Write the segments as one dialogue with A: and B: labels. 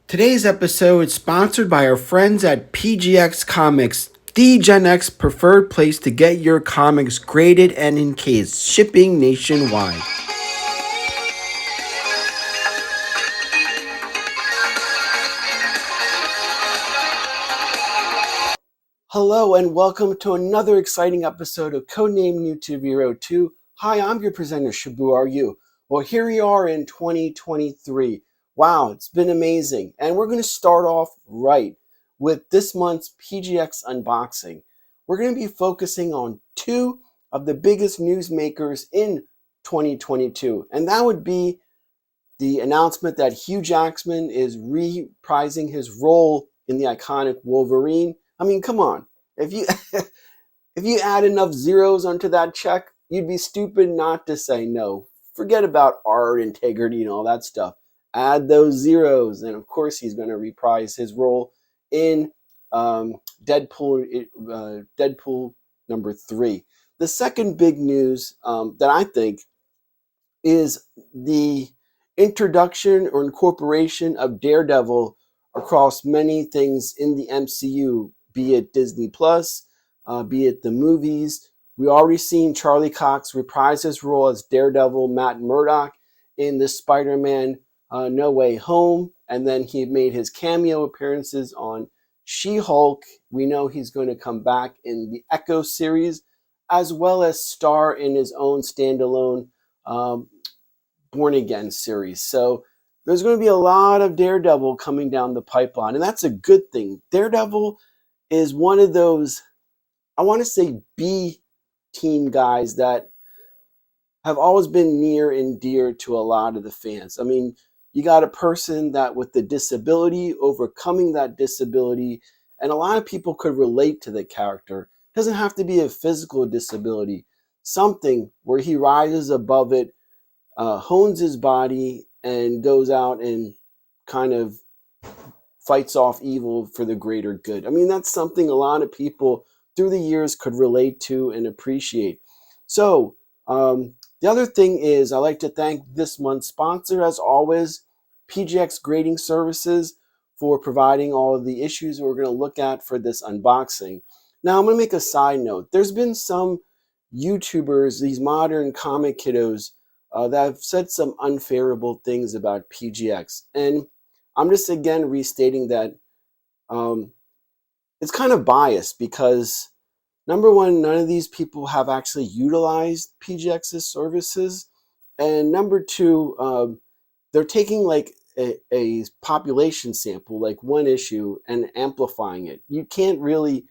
A: Today's episode is sponsored by our friends at PGX Comics, the Gen X preferred place to get your comics graded and encased, shipping nationwide. Hello and welcome to another exciting episode of Codename YouTube Hero 2. Hi, I'm your presenter, Shabu. Are you? Well, here we are in 2023. Wow, it's been amazing. And we're going to start off right with this month's PGX unboxing. We're going to be focusing on two of the biggest news makers in 2022. And that would be the announcement that Hugh Jackman is reprising his role in the iconic Wolverine. I mean, come on. If you if you add enough zeros onto that check, you'd be stupid not to say no. Forget about art, integrity, and all that stuff. Add those zeros, and of course, he's going to reprise his role in Deadpool number 3. The second big news that I think is the introduction or incorporation of Daredevil across many things in the MCU, be it Disney Plus, be it the movies. We already seen Charlie Cox reprise his role as Daredevil Matt Murdock in the Spider-Man No Way Home, and then he made his cameo appearances on She-Hulk. We know he's going to come back in the Echo series, as well as star in his own standalone Born Again series. So there's going to be a lot of Daredevil coming down the pipeline, and that's a good thing. Daredevil is one of those, I want to say, B team guys that have always been near and dear to a lot of the fans. I mean, you got a person that with the disability, overcoming that disability, and a lot of people could relate to the character. It doesn't have to be a physical disability, something where he rises above it, hones his body, and goes out and kind of fights off evil for the greater good. I mean, that's something a lot of people through the years could relate to and appreciate. So the other thing is, I like to thank this month's sponsor, as always, PGX Grading Services, for providing all of the issues we're going to look at for this unboxing. Now, I'm going to make a side note. There's been some YouTubers, these modern comic kiddos, that have said some unfavorable things about PGX. And I'm just again restating that it's kind of biased because, number one, none of these people have actually utilized PGX's services. And number two, they're taking like a population sample, like one issue, and amplifying it. You can't really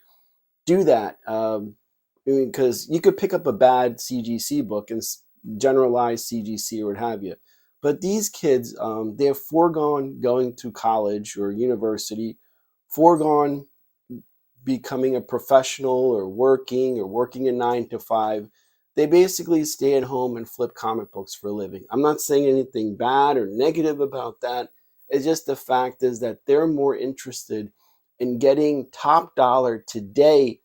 A: do that because you could pick up a bad CGC book and generalized CGC or what have you. But these kids, they have foregone going to college or university, foregone becoming a professional or working a 9 to 5. They basically stay at home and flip comic books for a living. I'm not saying anything bad or negative about that. It's just the fact is that they're more interested in getting top dollar today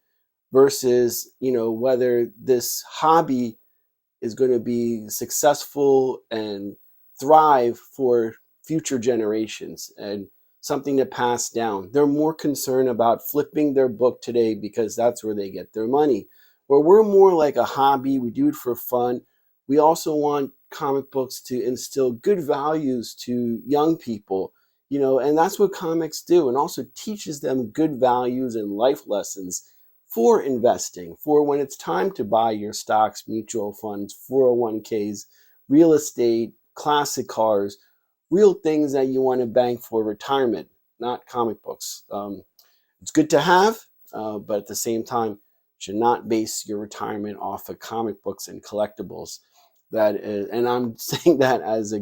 A: versus, whether this hobby is going to be successful and thrive for future generations and something to pass down. They're more concerned about flipping their book today because that's where they get their money. Where we're more like a hobby, we do it for fun. We also want comic books to instill good values to young people, and that's what comics do, and also teaches them good values and life lessons for investing, for when it's time to buy your stocks, mutual funds, 401ks, real estate, classic cars, real things that you want to bank for retirement, not comic books. It's good to have, but at the same time, should not base your retirement off of comic books and collectibles. That is, and I'm saying that as a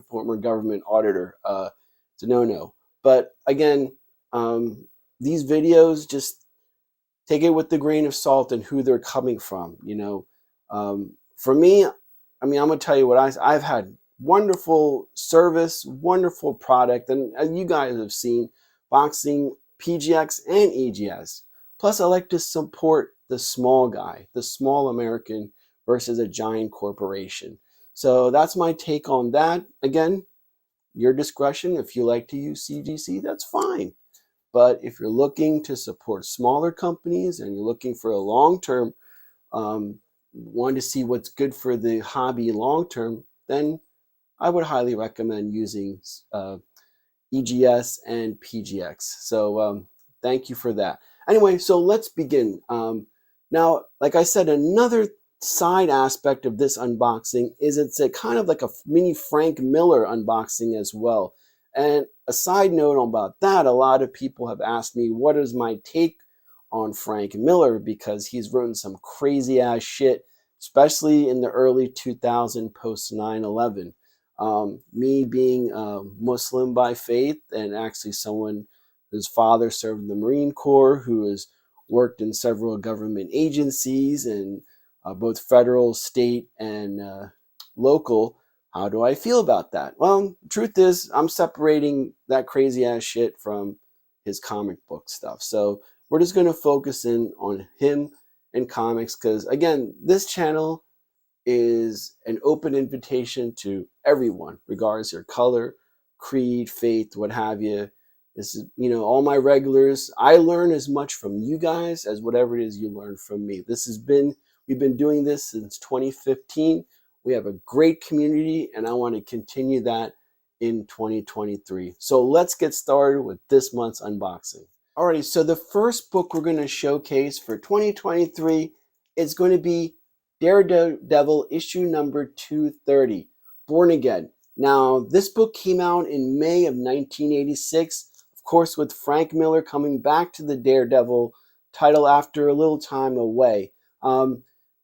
A: former government auditor. It's a no-no. But again, these videos, just take it with a grain of salt and who they're coming from. For me, I mean, I'm gonna tell you what I've had wonderful service, wonderful product, and as you guys have seen, boxing, PGX, and EGS. Plus, I like to support the small guy, the small American versus a giant corporation. So that's my take on that. Again, your discretion. If you like to use CGC, that's fine. But if you're looking to support smaller companies and you're looking for a long-term, want to see what's good for the hobby long-term, then I would highly recommend using EGS and PGX. So thank you for that. Anyway, so let's begin. Now, like I said, another side aspect of this unboxing is it's a kind of like a mini Frank Miller unboxing as well. And a side note about that, a lot of people have asked me, what is my take on Frank Miller? Because he's written some crazy ass shit, especially in the early 2000s post 9/11. Me being Muslim by faith and actually someone whose father served in the Marine Corps, who has worked in several government agencies and both federal, state, and local. How do I feel about that? Well, truth is, I'm separating that crazy ass shit from his comic book stuff. So we're just going to focus in on him and comics because, again, this channel is an open invitation to everyone, regardless of your color, creed, faith, what have you. This is, all my regulars. I learn as much from you guys as whatever it is you learn from me. We've been doing this since 2015. We have a great community, and I want to continue that in 2023. So let's get started with this month's unboxing. Alrighty, so the first book we're going to showcase for 2023 is going to be DareDevil issue number 230, Born Again. Now, this book came out in May of 1986, of course, with Frank Miller coming back to the Daredevil title after a little time away.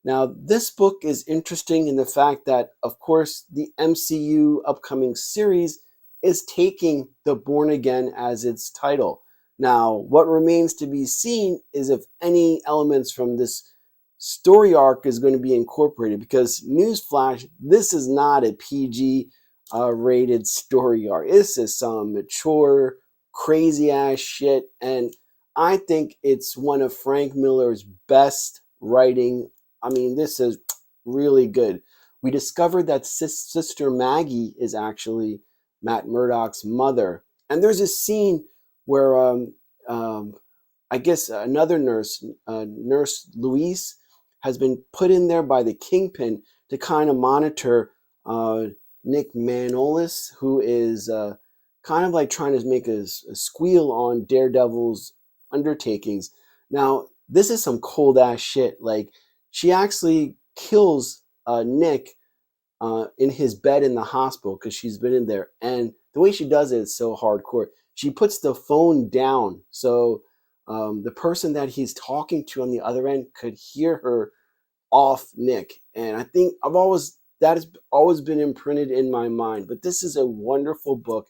A: Now, this book is interesting in the fact that, of course, the MCU upcoming series is taking the Born Again as its title. Now, what remains to be seen is if any elements from this story arc is going to be incorporated, because newsflash, this is not a PG rated story arc. This is some mature, crazy ass shit, and I think it's one of Frank Miller's best writing. I mean, this is really good. We discovered that Sister Maggie is actually Matt Murdock's mother, and there's a scene where I guess another nurse, Nurse Louise, has been put in there by the Kingpin to kind of monitor Nick Manolis, who is kind of like trying to make a squeal on Daredevil's undertakings. Now, this is some cold ass shit. Like, she actually kills Nick in his bed in the hospital because she's been in there. And the way she does it is so hardcore. She puts the phone down so the person that he's talking to on the other end could hear her off Nick. And I think that has always been imprinted in my mind. But this is a wonderful book,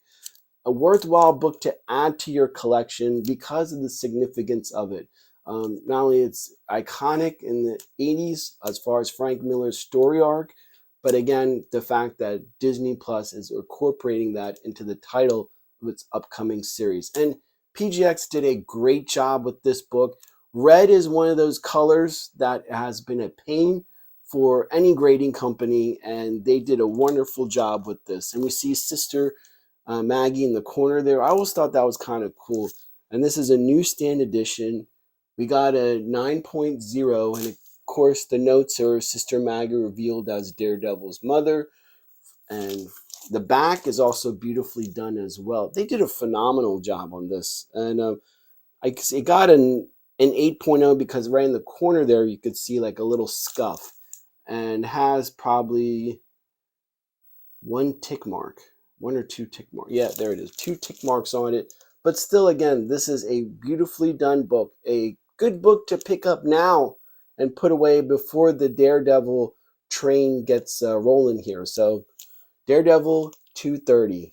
A: a worthwhile book to add to your collection because of the significance of it. Not only it's iconic in the 80s as far as Frank Miller's story arc, but again, the fact that Disney Plus is incorporating that into the title of its upcoming series. And PGX did a great job with this book. Red is one of those colors that has been a pain for any grading company, and they did a wonderful job with this. And we see Sister Maggie in the corner there. I always thought that was kind of cool. And this is a newsstand edition. We got a 9.0, and of course the notes are Sister Maggie revealed as Daredevil's mother, and the back is also beautifully done as well. They did a phenomenal job on this, and it got an 8.0 because right in the corner there you could see like a little scuff, and has probably one or two tick mark. Yeah, there it is, 2 tick marks on it. But still, again, this is a beautifully done book, a good book to pick up now and put away before the Daredevil train gets rolling here. So Daredevil 230.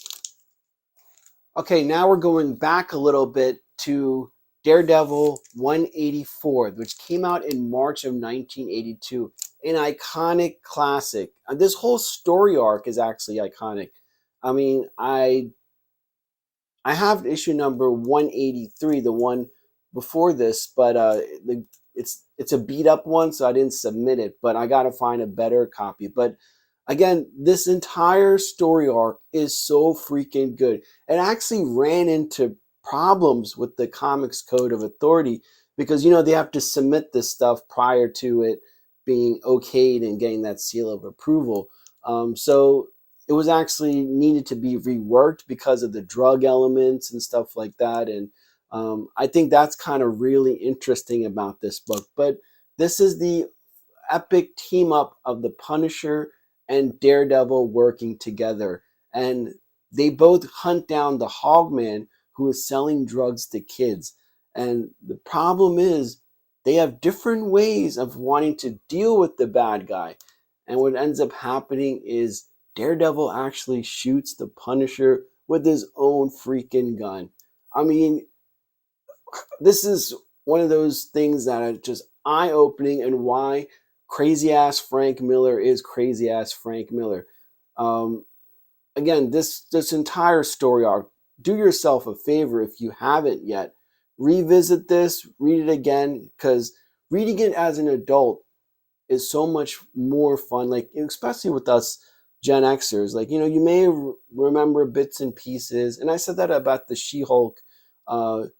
A: Okay, now we're going back a little bit to Daredevil 184, which came out in March of 1982. An iconic classic. This whole story arc is actually iconic. I mean, I have issue number 183, the one before this, but it's a beat up one, so I didn't submit it. But I gotta find a better copy. But Again, this entire story arc is so freaking good. It actually ran into problems with the Comics Code of Authority because, they have to submit this stuff prior to it being okayed and getting that seal of approval. So it was actually needed to be reworked because of the drug elements and stuff like that. And I think that's kind of really interesting about this book. But this is the epic team up of the Punisher and Daredevil working together. And they both hunt down the Hogman who is selling drugs to kids. And the problem is they have different ways of wanting to deal with the bad guy. And what ends up happening is Daredevil actually shoots the Punisher with his own freaking gun. I mean, this is one of those things that are just eye-opening, and why crazy ass Frank Miller is crazy ass Frank Miller. Um, Again, this entire story arc, do yourself a favor if you haven't yet. Revisit this, read it again, because reading it as an adult is so much more fun. Like, especially with us Gen Xers, like, you may remember bits and pieces. And I said that about the She-Hulk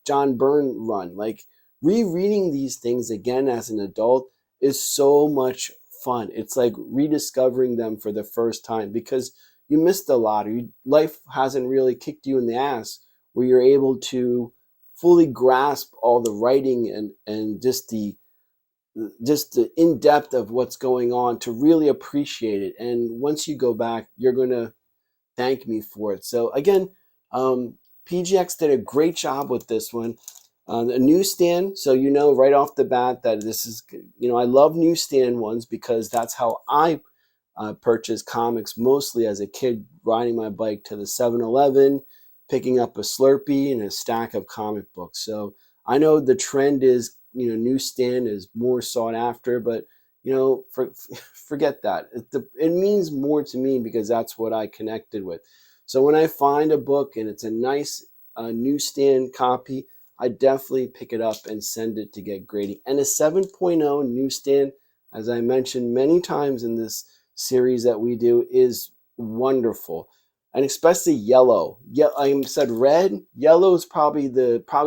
A: John Byrne run. Like, rereading these things again as an adult is so much fun. It's like rediscovering them for the first time because you missed a lot, or life hasn't really kicked you in the ass where you're able to fully grasp all the writing and just the in-depth of what's going on to really appreciate it. And once you go back, you're going to thank me for it. So again, PGX did a great job with this one. A newsstand, so right off the bat that this is, I love newsstand ones because that's how I purchased comics mostly as a kid, riding my bike to the 7-Eleven, picking up a Slurpee and a stack of comic books. So I know the trend is, newsstand is more sought after, but forget that. It means more to me because that's what I connected with. So when I find a book and it's a nice newsstand copy, I definitely pick it up and send it to get grading. And a 7.0 newsstand, as I mentioned many times in this series that we do, is wonderful. And especially yellow. Yeah, I said red. Yellow is probably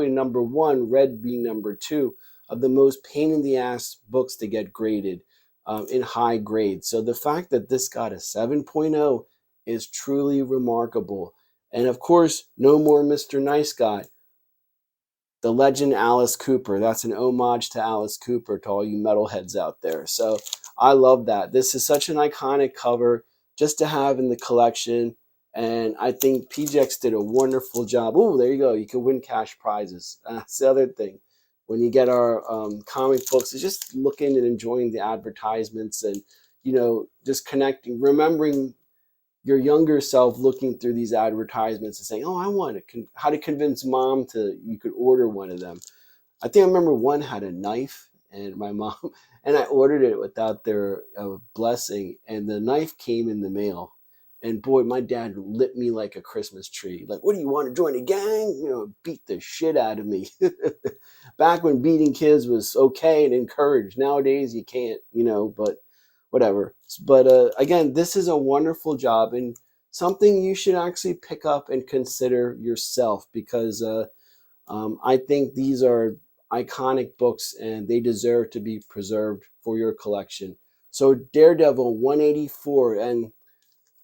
A: number one, red being number two, of the most pain in the ass books to get graded in high grades. So the fact that this got a 7.0 is truly remarkable. And of course, no more Mr. Nice Guy. The legend Alice Cooper. That's an homage to Alice Cooper to all you metalheads out there. So I love that. This is such an iconic cover just to have in the collection. And I think PGX did a wonderful job. Oh, there you go. You can win cash prizes. That's the other thing. When you get our comic books, it's just looking and enjoying the advertisements and, just connecting, remembering your younger self looking through these advertisements and saying, oh, I want how to convince mom you could order one of them. I think I remember one had a knife, and my mom, and I ordered it without their blessing, and the knife came in the mail. And boy, my dad lit me like a Christmas tree. Like, what do you want to join a gang? Beat the shit out of me. Back when beating kids was okay and encouraged. Nowadays, you can't, but whatever. But again, this is a wonderful job and something you should actually pick up and consider yourself because I think these are iconic books and they deserve to be preserved for your collection. So Daredevil 184, and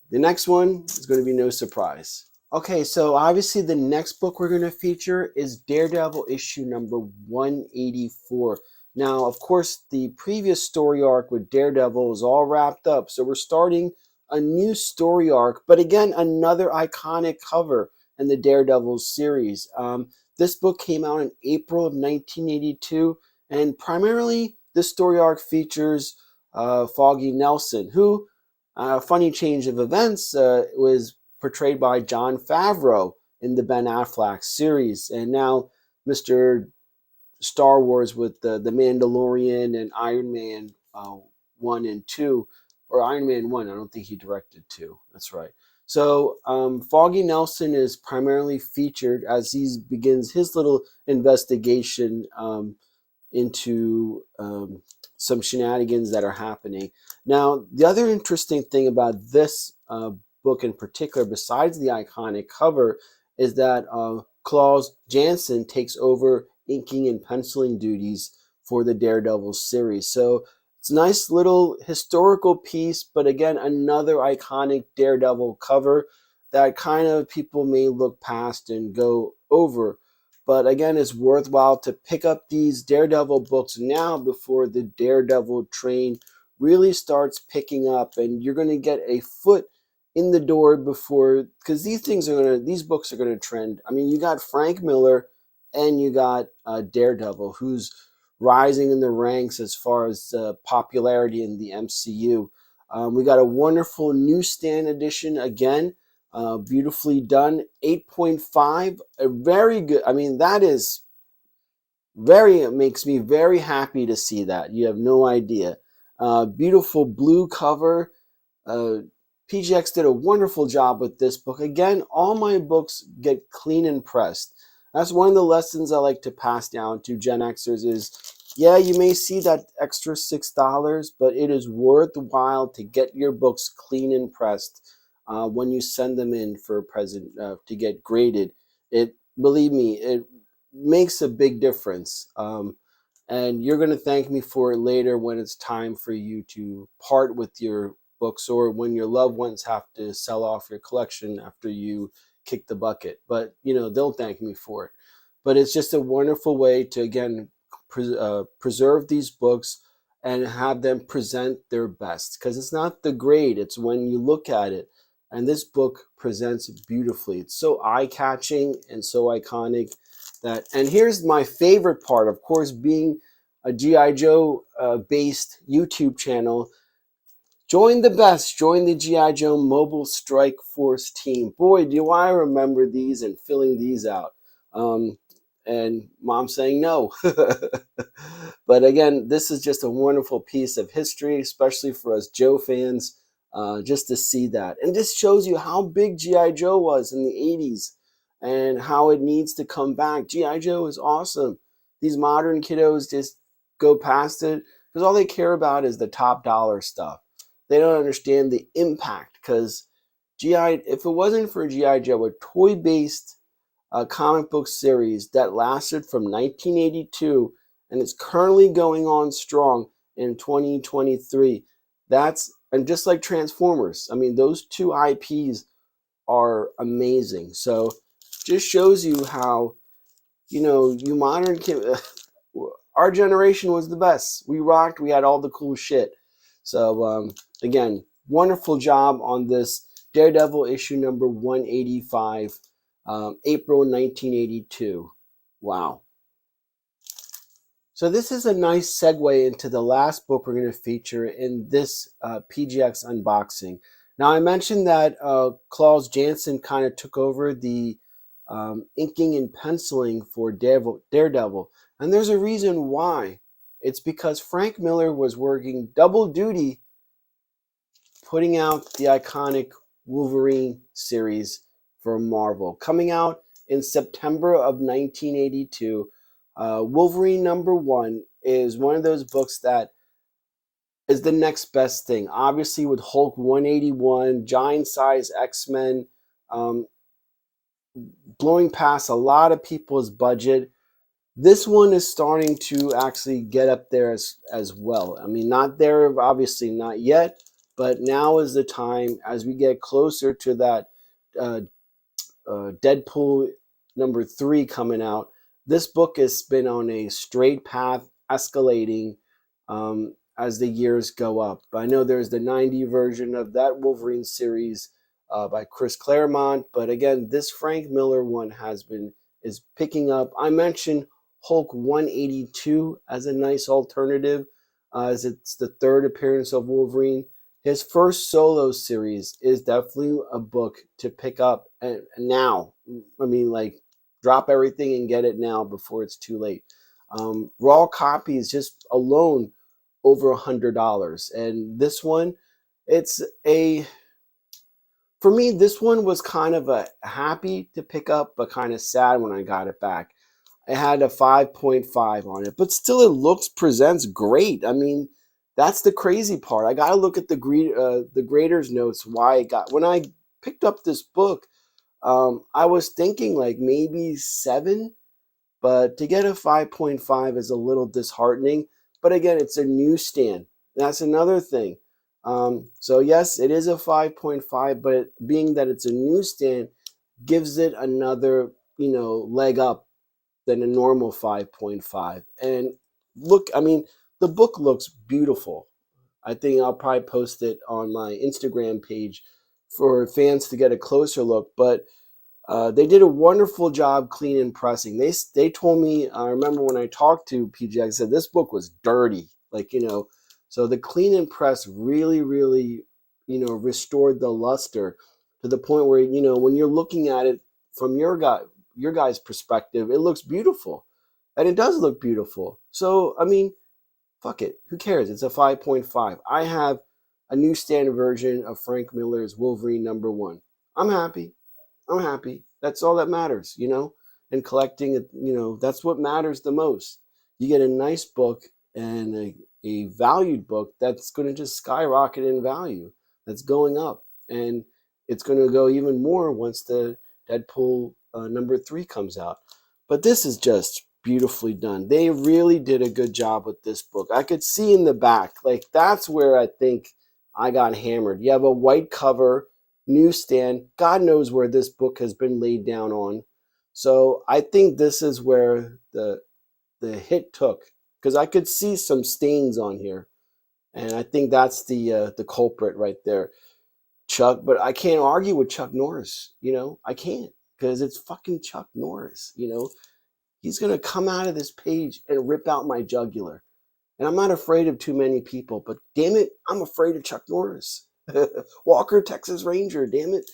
A: the next one is going to be no surprise. Okay, so obviously the next book we're going to feature is Daredevil issue number 184. Now, of course, the previous story arc with Daredevil is all wrapped up, so we're starting a new story arc, but again, another iconic cover in the Daredevil series. This book came out in April of 1982, and primarily this story arc features Foggy Nelson, who, funny change of events, was portrayed by Jon Favreau in the Ben Affleck series, and now Mr. Star Wars with the Mandalorian and Iron Man 1 and 2, or Iron Man 1, I don't think he directed 2, that's right. So Foggy Nelson is primarily featured as he begins his little investigation into some shenanigans that are happening. Now, the other interesting thing about this book in particular, besides the iconic cover, is that Klaus Janson takes over inking and penciling duties for the Daredevil series. So it's a nice little historical piece, but again, another iconic Daredevil cover that kind of people may look past and go over. But again, it's worthwhile to pick up these Daredevil books now before the Daredevil train really starts picking up, and you're going to get a foot in the door before, because these books are going to trend. I mean, you got Frank Miller and you got Daredevil, who's rising in the ranks as far as popularity in the MCU. We got a wonderful newsstand edition again, beautifully done, 8.5, a very good. I mean, that is it makes me very happy to see that. You have no idea. Beautiful blue cover. Uh, PGX did a wonderful job with this book. Again, all my books get clean and pressed. That's one of the lessons I like to pass down to Gen Xers is, yeah, you may see that extra $6, but it is worthwhile to get your books clean and pressed when you send them in for to get graded. Believe me, it makes a big difference. And you're going to thank me for it later when it's time for you to part with your books, or when your loved ones have to sell off your collection after you kick the bucket. But they'll thank me for it. But it's just a wonderful way to, again, preserve these books and have them present their best, because it's not the grade, it's when you look at it. And this book presents beautifully. It's so eye-catching and so iconic. And here's my favorite part, of course, being a G.I. Joe based YouTube channel. Join the G.I. Joe Mobile Strike Force team. Boy, do I remember these and filling these out. And Mom saying no. But again, this is just a wonderful piece of history, especially for us Joe fans, just to see that. And this shows you how big G.I. Joe was in the 80s and how it needs to come back. G.I. Joe is awesome. These modern kiddos just go past it because all they care about is the top dollar stuff. They don't understand the impact, because if it wasn't for G.I. Joe, a toy-based comic book series that lasted from 1982 and it's currently going on strong in 2023. And just like Transformers, I mean, those two IPs are amazing. So just shows you how, you modern kids, our generation was the best. We rocked. We had all the cool shit. So again, wonderful job on this Daredevil issue number 185, April 1982. Wow. So this is a nice segue into the last book we're going to feature in this PGX unboxing. Now, I mentioned that Klaus Janson kind of took over the inking and penciling for Daredevil. And there's a reason why. It's because Frank Miller was working double duty putting out the iconic Wolverine series for Marvel. Coming out in September of 1982, Wolverine #1 is one of those books that is the next best thing. Obviously, with Hulk 181, giant size X-Men, blowing past a lot of people's budget. This one is starting to actually get up there as well. I mean, not there, obviously not yet, but now is the time as we get closer to that Deadpool #3 coming out. This book has been on a straight path, escalating as the years go up. I know there's the 90 version of that Wolverine series by Chris Claremont, but again, this Frank Miller one is picking up. I mentioned Hulk 182 as a nice alternative, as it's the third appearance of Wolverine. His first solo series is definitely a book to pick up and now. I mean, like, drop everything and get it now before it's too late. Raw copies just alone over $100. And this one, for me, this one was kind of a happy to pick up, but kind of sad when I got it back. it had a 5.5 on it, but still it presents great. I mean, that's the crazy part. I got to look at the grader's notes why it got. When I picked up this book, I was thinking like maybe 7, but to get a 5.5 is a little disheartening. But again, it's a newsstand. That's another thing. So yes, it is a 5.5, but being that it's a newsstand gives it another, leg up than a normal 5.5. And look, I mean, the book looks beautiful. I think I'll probably post it on my Instagram page for fans to get a closer look. But they did a wonderful job cleaning pressing. They told me, I remember when I talked to PGX, I said this book was dirty. Like, so the clean and press really, really, restored the luster to the point where, when you're looking at it from your guy's perspective, it looks beautiful. And it does look beautiful. So, I mean, fuck it. Who cares? It's a 5.5. I have a newsstand version of Frank Miller's Wolverine #1. I'm happy. I'm happy. That's all that matters, and collecting it, that's what matters the most. You get a nice book and a valued book that's going to just skyrocket in value. That's going up. And it's going to go even more once the Deadpool #3 comes out. But this is just beautifully done. They really did a good job with this book. I could see in the back, like that's where I think I got hammered. You have a white cover, newsstand. God knows where this book has been laid down on. So I think this is where the hit took, because I could see some stains on here, and I think that's the culprit right there, Chuck. But I can't argue with Chuck Norris. I can't, because it's fucking Chuck Norris. He's gonna come out of this page and rip out my jugular. And I'm not afraid of too many people, but damn it, I'm afraid of Chuck Norris. Walker, Texas Ranger, damn it.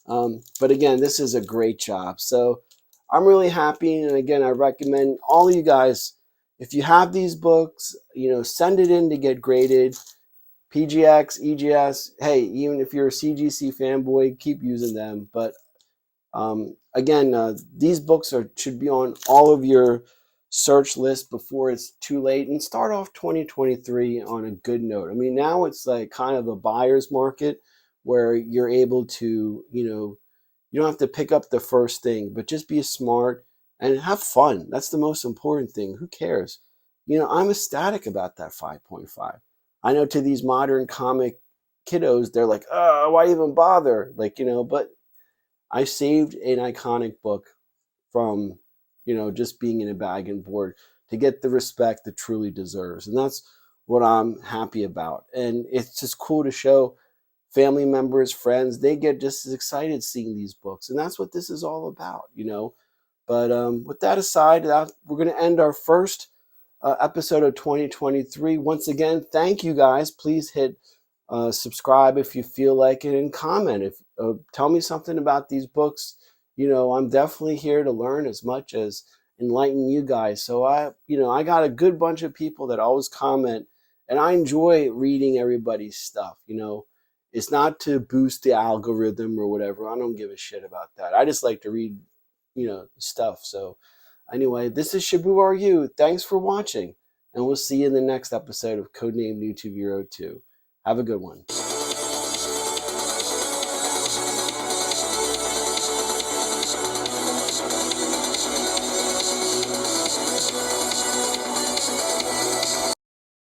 A: But again, this is a great job. So I'm really happy. And again, I recommend all of you guys, if you have these books, send it in to get graded. PGX, EGS, hey, even if you're a CGC fanboy, keep using them. But again, these books should be on all of your search list before it's too late, and start off 2023 on a good note. I mean, now it's like kind of a buyer's market where you're able to, you don't have to pick up the first thing, but just be smart and have fun. That's the most important thing. Who cares? I'm ecstatic about that 5.5. I know to these modern comic kiddos, they're like, oh, why even bother? Like, but I saved an iconic book from, just being in a bag and board to get the respect it truly deserves. And that's what I'm happy about. And it's just cool to show family members, friends, they get just as excited seeing these books. And that's what this is all about, But with that aside, we're going to end our first episode of 2023. Once again, thank you guys. Please hit subscribe if you feel like it, and comment. If tell me something about these books. I'm definitely here to learn as much as enlighten you guys. So I got a good bunch of people that always comment, and I enjoy reading everybody's stuff. It's not to boost the algorithm or whatever. I don't give a shit about that. I just like to read, stuff. So anyway, this is Shabu Are You. Thanks for watching, and we'll see you in the next episode of Codename YouTube Hero 2. Have a good one.